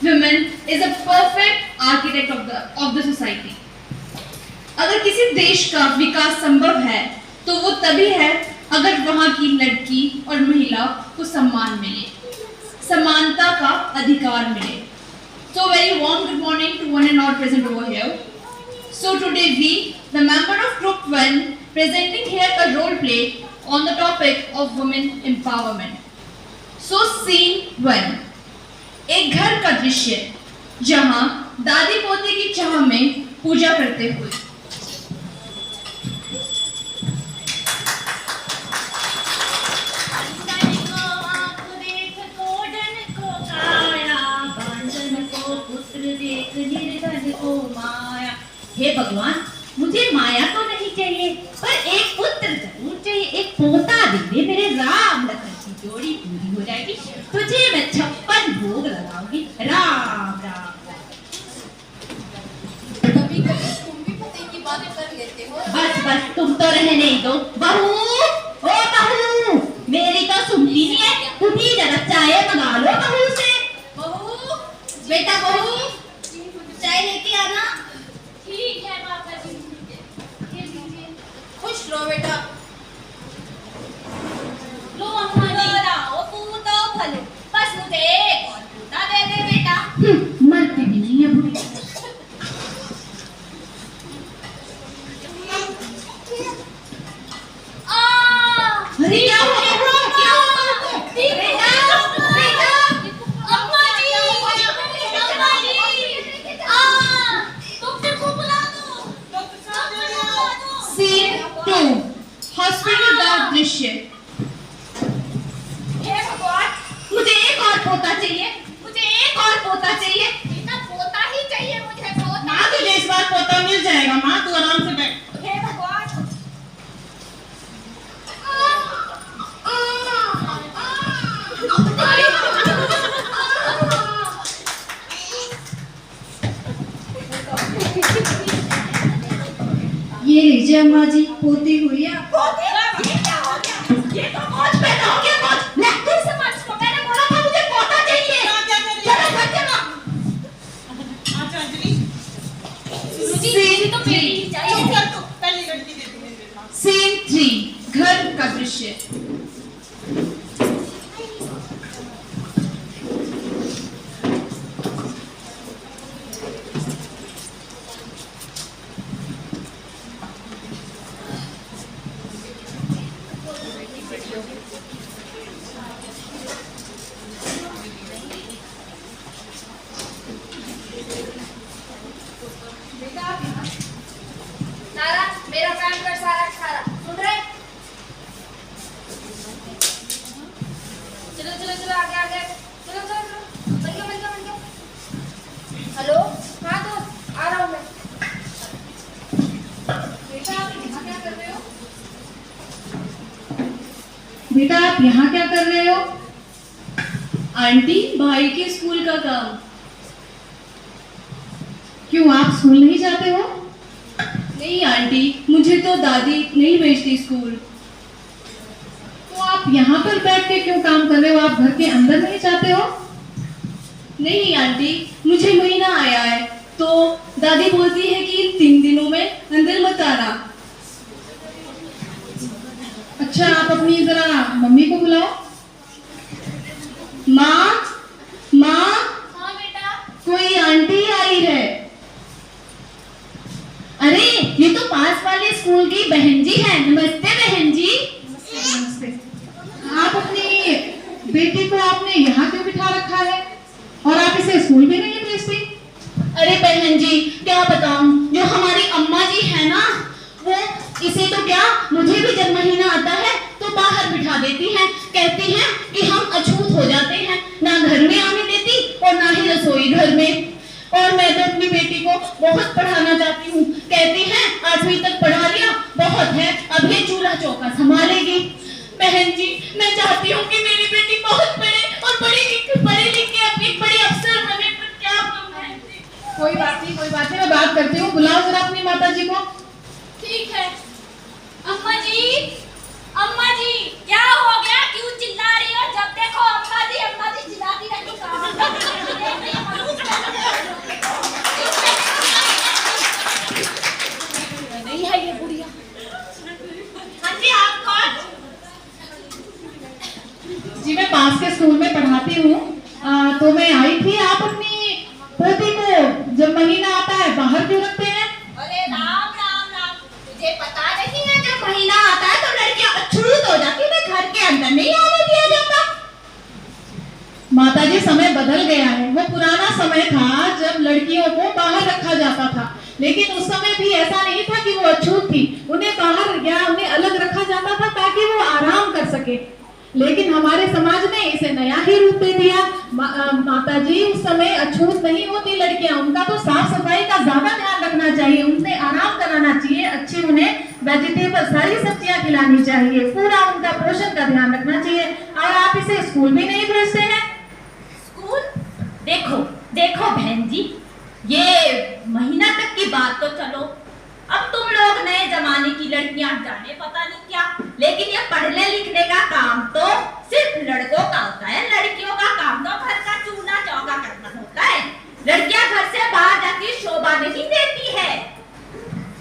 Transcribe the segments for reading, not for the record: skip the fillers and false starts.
women is a perfect architect of the society. अगर किसी देश का विकास संभव है तो वो तभी है अगर वहाँ की लड़की और महिला को सम्मान मिले, समानता का अधिकार मिले. So very warm good morning to one and all present over here. So today we, the member of Group 1, presenting here a role play on the topic of women empowerment. So scene 1. एक घर का दृश्य जहाँ दादी पोती की चाह में पूजा करते हुए. हे भगवान, मुझे माया तो नहीं चाहिए पर एक पुत्र जरूर चाहिए. एक पोता दे दे, मेरे राम लखन की जोड़ी पूरी हो जाएगी. तुझे मैं 56 भोग लगाऊंगी. राम राम. कभी कभी तुम भी पति की बातें कर लेते हो. बस बस, तुम तो रहने ही दो. बहू, ओ बहू, मेरी तो सुनती नहीं है. तुम ही जरा चाय मंगा लो बहू से. बहू, बेटा बहू, चाय लेके आना. ठीक है माता जी. खुश रहो बेटा. लो अम्मा जी. ओ पूतो फलो, बस मुझे एक और पूता दे दे बेटा. मरती भी नहीं है बुढ़ी. अरे क्या हुआ? क्या हुआ? बेटा, बेटा, अम्मा जी. अम्मा जी. डॉक्टर को बुला दो. डॉक्टर को बुला दो. Scene 2. हॉस्पिटल का दृश्य. हे भगवान, मुझे एक और पोता चाहिए. मुझे एक और पोता चाहिए. बेटा पोता ही चाहिए मुझे. पोता. माँ तुझे इस बार पोता मिल जाएगा. माँ तू आराम से बैठ. हे भगवान. ये लीजिए अम्मा जी, पोती हुई है. ये क्या हो गया? ये तो मौज पैदा हो गया. मौज. ले तू समझ को. मैंने बोला था मुझे पोता चाहिए. चलो घर चलो. अच्छा अंजलि, Scene 3. चुप कर तू. पहली लड़की दे दी मेरे पास. Scene 3. घर का दृश्य. सारा मेरा काम कर. सारा सारा सुन रहे. चलो चलो चलो आगे आगे. चलो चलो चलो. बन गया. हेलो. हाँ दोस्त, आ रहा हूँ मैं. बेटा आप यहाँ क्या कर रहे हो? बेटा आप यहाँ क्या कर रहे हो? आंटी, भाई के स्कूल का काम. क्यों आप स्कूल नहीं जाते हो? नहीं आंटी, मुझे तो दादी नहीं भेजती स्कूल. तो आप यहाँ पर बैठ के क्यों काम कर रहे हो? आप घर के अंदर नहीं जाते हो? नहीं आंटी, मुझे महीना आया है तो दादी बोलती है कि इन 3 दिनों में अंदर मत आना. अच्छा आप अपनी जरा मम्मी को बुलाओ. माँ, माँ, हाँ बेटा. कोई आंटी आई है. अरे ये तो पास वाले स्कूल की बहन जी है. नमस्ते बहन जी. नमस्ते. आप अपनी बेटी को आपने यहाँ क्यों बिठा रखा है और आप इसे स्कूल में नहीं भेजती? अरे बहन जी, क्या बताऊं, जो हमारी अम्मा जी है ना, वो इसे तो क्या, मुझे भी जब महीना आता है तो बाहर बिठा देती हैं. कहती हैं कि हम अछूत हो जाते हैं. ना घर में आने देती और ना ही रसोई घर में. और मैं तो अपनी बेटी को बहुत पढ़ाना चाहती हूँ. कहती हैं 8वीं तक पढ़ा लिया बहुत है, अब ये चूल्हा चौका संभालेगी. बहन जी, मैं चाहती हूँ कि मेरी बेटी बहुत पढ़े और पढ़े लिख के अपनी बड़ी अफसर बने. पर क्या करूं बहन जी? कोई बात नहीं, मैं बात करती हूँ. बुलाओ जरा अपनी माता जी को. ठीक है. अम्मा जी क्या हो गया? क्यों चिल्ला रही हो? जब देखो अम्मा जी चिल्लाती रहती. तो मैं आई थी, आप अपनी पोती को जब महीना आता है बाहर क्यों रखते हैं? अरे राम राम राम, तुझे पता नहीं है जब महीना आता है तो लड़कियां अछूत हो जाती है, घर के अंदर नहीं आने दिया जाता। माता जी समय बदल गया है, वो पुराना समय था जब लड़कियों को बाहर रखा जाता था, लेकिन उस समय भी ऐसा नहीं था कि वो अछूत थी, उन्हें बाहर या उन्हें अलग रखा जाता था ताकि वो आराम कर सके। लेकिन हमारे समाज ने इसे नया ही रूप दे दिया। माता जी उस समय अछूत नहीं होती लड़कियां, उनका तो साफ सफाई का ज्यादा ध्यान रखना चाहिए, उन्हें आराम कराना चाहिए, अच्छे उन्हें वेजिटेबल सारी सब्जियां खिलानी चाहिए, पूरा उनका पोषण का ध्यान रखना चाहिए। और आप इसे स्कूल भी नहीं भेजते हैं। स्कूल देखो देखो बहन जी, ये महीना तक की बात तो चलो, अब तुम लोग नए जमाने की लड़कियां जाने पता नहीं क्या, लेकिन ये पढ़ने लिखने का काम तो सिर्फ लड़कों का होता है, लड़कियों का काम तो घर का चूना चौका करना होता है। लड़कियां घर से बाहर जाती शोभा नहीं देती है।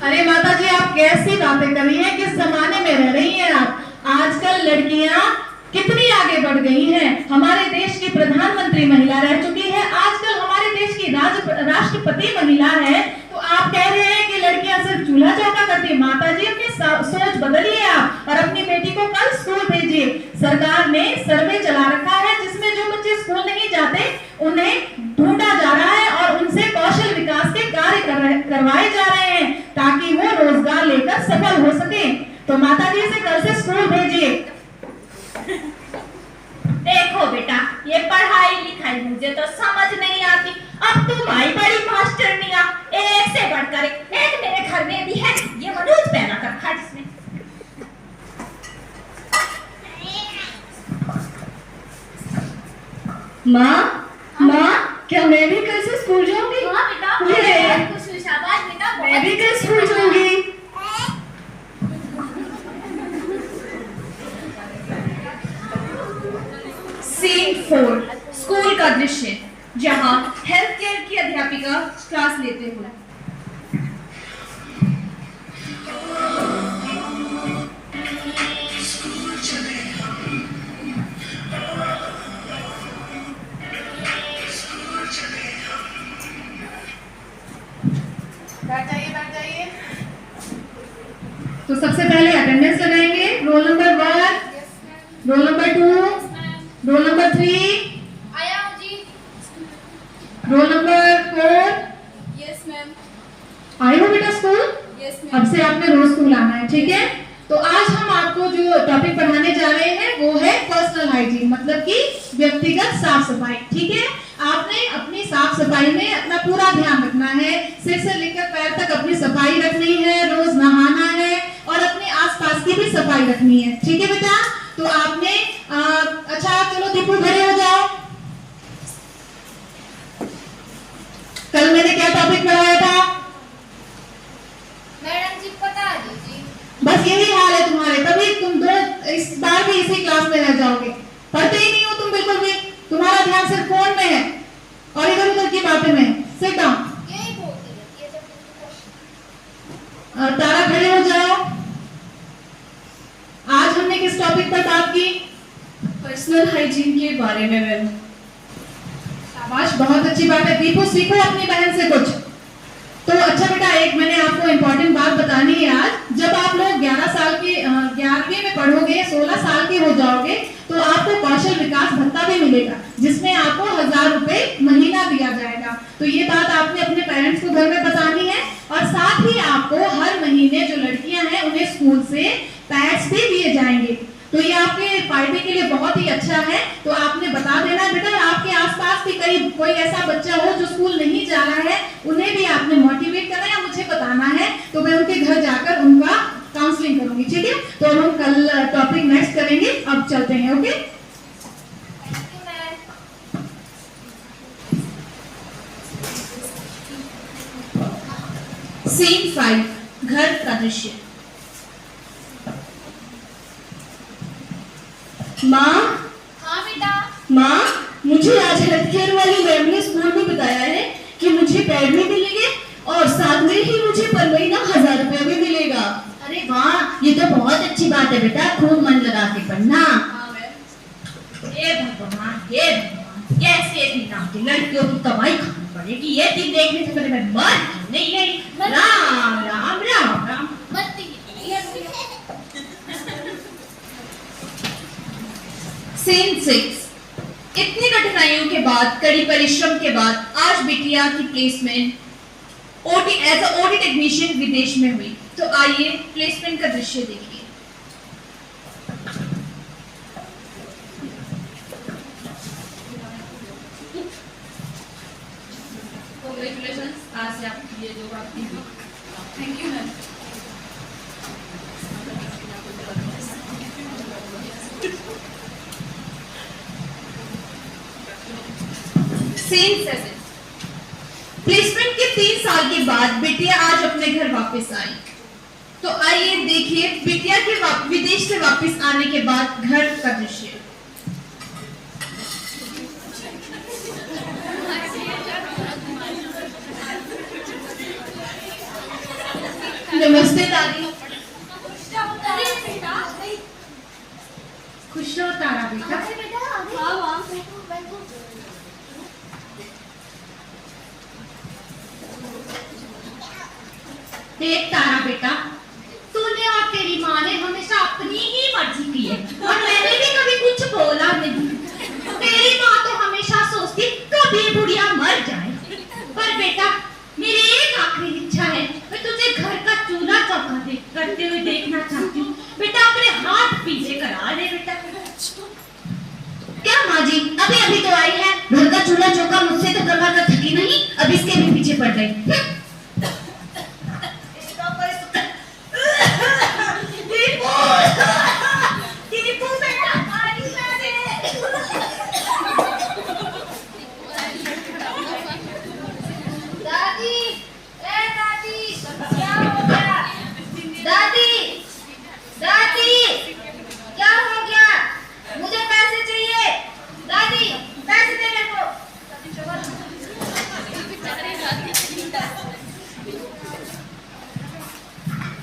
अरे माता जी आप कैसी बातें कर रही हैं, किस जमाने में रह रही हैं आप? आजकल लड़कियां कितनी आगे बढ़ गई हैं, हमारे देश की प्रधानमंत्री महिला रह चुकी है, आजकल हमारे देश की राष्ट्रपति महिला है, तो आप कह रहे हैं कि लड़कियां सिर्फ चूल्हा चौका करती है। माता जी अपनी सोच बदलिए आप और अपनी बेटी को कल स्कूल भेजिए। सरकार ने सर्वे चला रखा है जिसमें जो बच्चे स्कूल नहीं जाते उन्हें ढूंढा जा रहा है और उनसे कौशल विकास के कार्य करवाए जा रहे हैं ताकि वो रोजगार लेकर सफल हो सके। तो माता जी से कल से स्कूल भेजिए। देखो बेटा, ये पढ़ाई लिखाई मुझे तो समझ नहीं आती, अब तुम्हारी बड़ी मास्टरनियां एक से बढ़कर एक मेरे घर में भी है, ये मनोज पैदा कर रखा जिसने। माँ क्या मैं भी कल से स्कूल जाऊंगी? हाँ बेटा, शाबाश बेटा, मैं भी कल स्कूल जाऊंगी। सीन 4 स्कूल का दृश्य, जहां हेल्थ केयर की अध्यापिका क्लास लेते हुए। बैठ जाइए। तो सबसे पहले अटेंडेंस लगाएंगे। Roll number 1, roll number 2, roll number 3, आया हूँ जी। Roll number 4। Yes ma'am. आए हो बेटा स्कूल? Yes ma'am. अब से आपने रोज स्कूल आना है, ठीक है? तो आज हम आपको जो टॉपिक पढ़ाने जा रहे हैं वो है पर्सनल हाइजीन, मतलब कि व्यक्तिगत साफ सफाई, ठीक है? आपने अपनी साफ सफाई में अपना पूरा ध्यान रखना है, सिर से लेकर पैर तक अपनी सफाई रखनी है, रोज नहाना है और अपने आसपास की भी सफाई रखनी है, ठीक है बेटा? तो आपने अच्छा चलो दीपू खड़े हो जाओ। कल मैंने क्या टॉपिक पढ़ाया था? मैडम जी बता दीजिए। बस यही हाल है तुम्हारे, तभी तुम दो इस बार भी इसी क्लास में रह जाओगे, पढ़ते ही नहीं हो तुम बिल्कुल भी, तुम्हारा ध्यान सिर्फ फोन में है और इधर उधर की बातें में। Sit down. यही बोलती रहती है जब तारा खड़े हो जाओ। आज हमने किस टॉपिक पर बात की? पर्सनल हाइजीन के बारे में मैम। शाबाश, बहुत अच्छी बात है। दीपू सीखो अपनी बहन से कुछ। तो अच्छा बेटा, एक मैंने आपको इम्पोर्टेंट बात बतानी है आज। जब आप लोग 11वीं में पढ़ोगे, 16 साल के हो जाओगे, तो आपको कौशल विकास भत्ता भी मिलेगा जिसमें आपको 1000 रुपए महीना दिया जाएगा। तो ये बात आपने अपने पेरेंट्स को घर में बतानी है और साथ ही आपको हर महीने जो लड़कियां हैं उन्हें स्कूल से पैड्स भी दिए जाएंगे। तो ये आपके फायदे के लिए बहुत ही अच्छा है। तो आपने बता देना बेटा, आपके आसपास भी कहीं कोई ऐसा बच्चा हो जो स्कूल नहीं जा रहा है, उन्हें भी आपने मोटिवेट करना है, मुझे बताना है, तो मैं उनके घर जाकर उनका काउंसलिंग करूंगी, ठीक है? तो अब हम कल टॉपिक नेक्स्ट करेंगे। अब चलते हैं, ओके? सीन 5 घर का दृश्य। माँ हाँ बेटा। माँ, मुझे आज हेल्थ केयर वाली मैम ने स्कूल में बताया है कि मुझे पैड भी मिलेंगे और साथ में ही मुझे पर महीना 1000 रुपया भी मिलेगा। अरे वाह, ये तो बहुत अच्छी बात है बेटा, खूब मन लगा के पढ़ना। हाँ मैम। हे भगवान, हे भगवान, ये ऐसे दिन आके लड़कियों की कमाई खानी पड़ेगी, ये दिन देखने से पहले मैं मर नहीं नहीं। राम राम राम राम। सीन 6। इतनी कठिनाइयों के बाद, कड़ी परिश्रम के बाद आज बिटिया की placement as a OT technician विदेश में हुई। तो आइए प्लेसमेंट का दृश्य देखिए। कांग्रेचुलेशंस, आज से आप ये जो आपकी। Thank you ma'am. Scene 7। Placement के 3 साल के बाद बिटिया आज अपने घर वापस आई। तो आइए देखिए बिटिया के विदेश से वापस आने के बाद घर का दृश्य। नमस्ते दादी। खुश रहो तारा बेटा। देख तारा बेटा, तूने और तेरी माँ ने हमेशा अपनी ही मर्जी की है और मैंने भी कभी कुछ बोला नहीं। तेरी माँ तो हमेशा सोचती कभी बुढ़िया मर जाए, पर बेटा मेरी एक आखिरी इच्छा है, मैं तुझे घर का चूल्हा चौका करते हुए देखना चाहती हूँ। बेटा अपने हाथ पीछे करा दे बेटा। क्या माँ जी, अभी अभी तो आई है, घर का चूल्हा चौका मुझसे तो करवा कर थकी नहीं, अब इसके भी पीछे पड़ गई।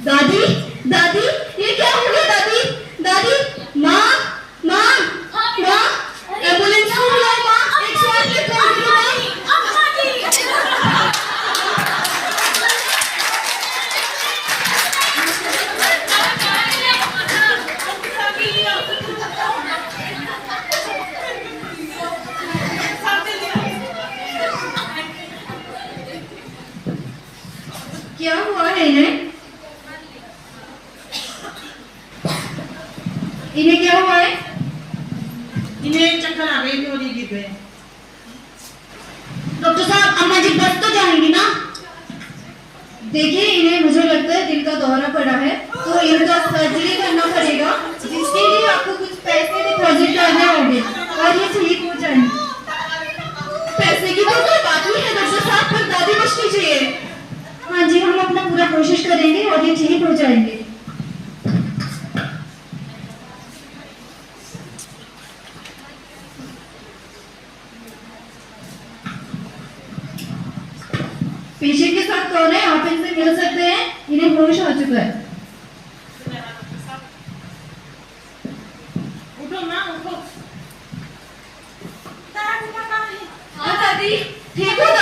दादी, दादी, ये क्या हो गया दादी? दादी, माँ, माँ, माँ, एम्बुलेंस को बुलाओ माँ, 108 पे कॉल करो माँ। अम्मा जी। क्या हुआ है इन्हें? इन्हें क्या हुआ है? इन्हें चक्कर आ गई, थोड़ी गिर गए। डॉक्टर साहब, अम्मा जी बच तो जाएंगी ना? देखिए इन्हें, मुझे लगता है दिल का दौरा पड़ा है, तो इनका सर्जरी करना पड़ेगा, जिसके लिए आपको कुछ पैसे डिपॉजिट करने होंगे और ये ठीक हो जाएंगे। पैसे की तो कोई बात नहीं है डॉक्टर साहब, पर दादी बचनी चाहिए। हाँ जी, हम अपना पूरा कोशिश करेंगे और ये ठीक हो जाएंगे। पेशेंट के साथ कौन है? आप इनसे मिल सकते हैं, इन्हें होश आ चुका है। उठो ना, उठो। हाँ दादी, ठीक हो